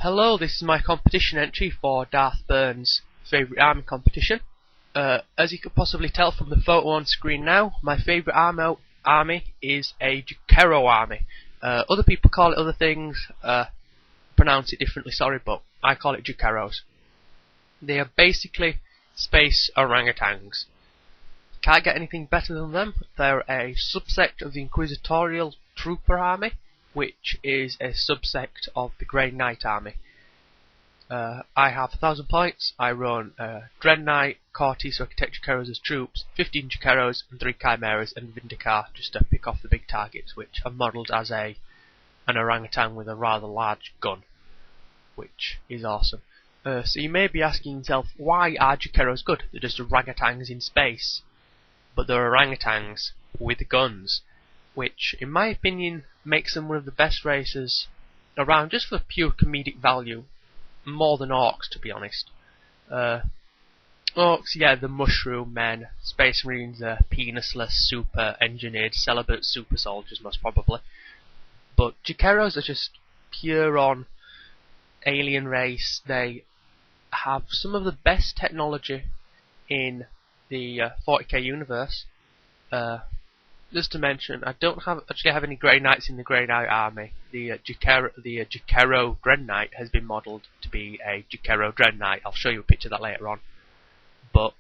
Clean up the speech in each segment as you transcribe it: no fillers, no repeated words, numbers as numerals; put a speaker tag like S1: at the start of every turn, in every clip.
S1: Hello, this is my competition entry for Darthburn's favourite army competition. As you could possibly tell from the photo on screen now, my favourite army is a Jukero army. Other people call it other things, pronounce it differently, sorry, but I call it Jukeros. They are basically space orangutans. Can't get anything better than them. They're a subsect of the Inquisitorial Trooper army, which is a subsect of the Grey Knight army. I have 1,000 points. I run Dread Knight, Cortis, Architect Jukeros as troops, 15 Jukeros and 3 Chimeras and Vindicar, just to pick off the big targets, which I've modelled as an orangutan with a rather large gun, which is awesome. So you may be asking yourself, why are Jukeros good? They're just orangutans in space, but they're orangutans with guns, which in my opinion makes them one of the best races around, just for pure comedic value, more than orcs, to be honest. Orcs, yeah, the mushroom men. Space Marines are penisless, super engineered, celibate super soldiers most probably. But Jukeros are just pure on alien race. They have some of the best technology in the 40k universe. Just to mention, I don't actually have any Grey Knights in the Grey Knight army. The Jukero Dread Knight has been modelled to be a Jukero Dread Knight. I'll show you a picture of that later on. But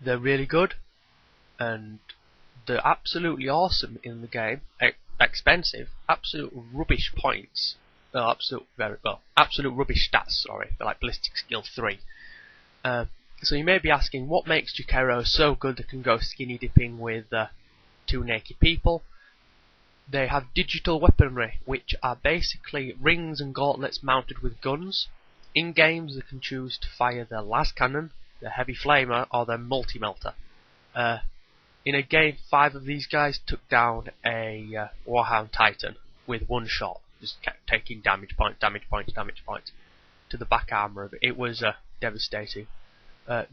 S1: they're really good, and they're absolutely awesome in the game. Expensive, absolute rubbish points. Absolute rubbish stats. Sorry, they're like ballistic skill 3. So you may be asking, what makes Jukero so good that can go skinny dipping with 2 naked people? They have digital weaponry, which are basically rings and gauntlets mounted with guns. In games, they can choose to fire their las cannon, their heavy flamer, or their multi-melter. In a game, 5 of these guys took down a Warhound Titan with one shot, just kept taking damage points to the back armour of it. It was devastating.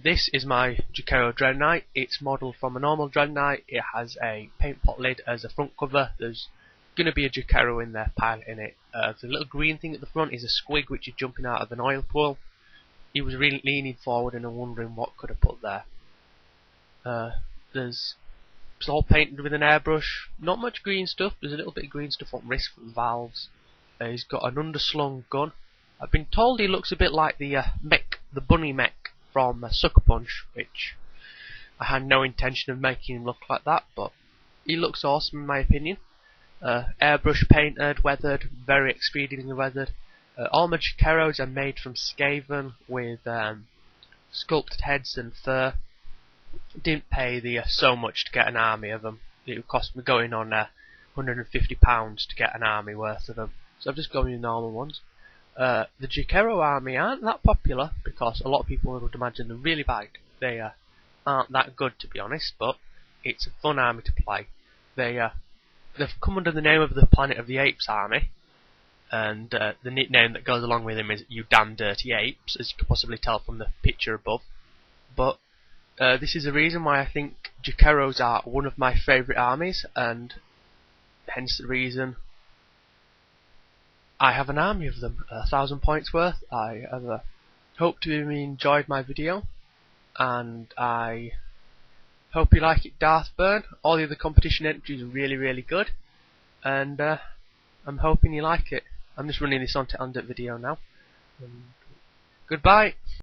S1: This is my Jukero Dread Knight. It's modelled from a normal Dread Knight. It has a paint pot lid as a front cover. There's going to be a Jukero in there piloting it. The little green thing at the front is a squig which is jumping out of an oil pool. He was really leaning forward and I'm wondering what could have put there. It's all painted with an airbrush. Not much green stuff. There's a little bit of green stuff on wrist from valves. He's got an underslung gun. I've been told he looks a bit like the bunny mech from Sucker Punch, which I had no intention of making him look like that, but he looks awesome in my opinion. Airbrush painted, weathered, very expediently weathered. All my Jukeros are made from Skaven with sculpted heads and fur. Didn't pay so much to get an army of them. It cost me going on £150 to get an army worth of them, so I've just gone with the normal ones. The Jukero army aren't that popular because a lot of people would imagine they're really bad. They aren't that good, to be honest, but it's a fun army to play. They've come under the name of the Planet of the Apes army, and the nickname that goes along with them is "You Damn Dirty Apes," as you can possibly tell from the picture above. But this is the reason why I think Jukeros are one of my favourite armies, and hence the reason I have an army of them, 1,000 points worth. I hope you enjoyed my video, and I hope you like it, Darthburn. All the other competition entries are really good, and I'm hoping you like it. I'm just running this on to end the video now. Goodbye.